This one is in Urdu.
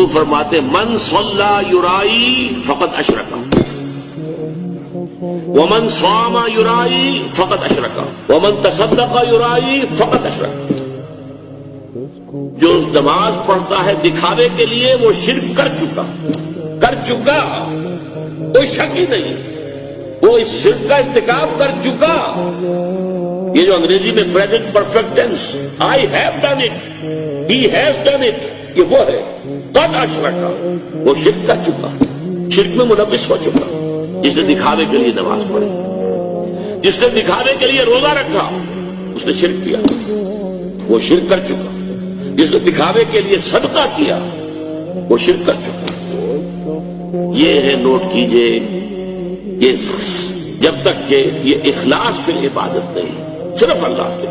حضور فرماتے من صلی یرائی فقد اشرک ومن صام یرائی فقد اشرک ومن تصدق یرائی فقد اشرک. جو نماز پڑھتا ہے دکھاوے کے لیے وہ شرک کر چکا کوئی شک ہی نہیں. وہ اس شرک کا ارتکاب کر چکا. یہ جو انگریزی میں present perfect tense I have done it he has done it یہ وہ ہے قد اشرکا. وہ شرک کر چکا شرک میں ملوث ہو چکا. جس نے دکھاوے کے لیے نماز پڑھی جس نے دکھاوے کے لیے روزہ رکھا اس نے شرک کیا وہ شرک کر چکا. جس نے دکھاوے کے لیے صدقہ کیا وہ شرک کر چکا. یہ ہے نوٹ کیجئے یہ جب تک کہ یہ اخلاص فی العبادت نہیں صرف اللہ کے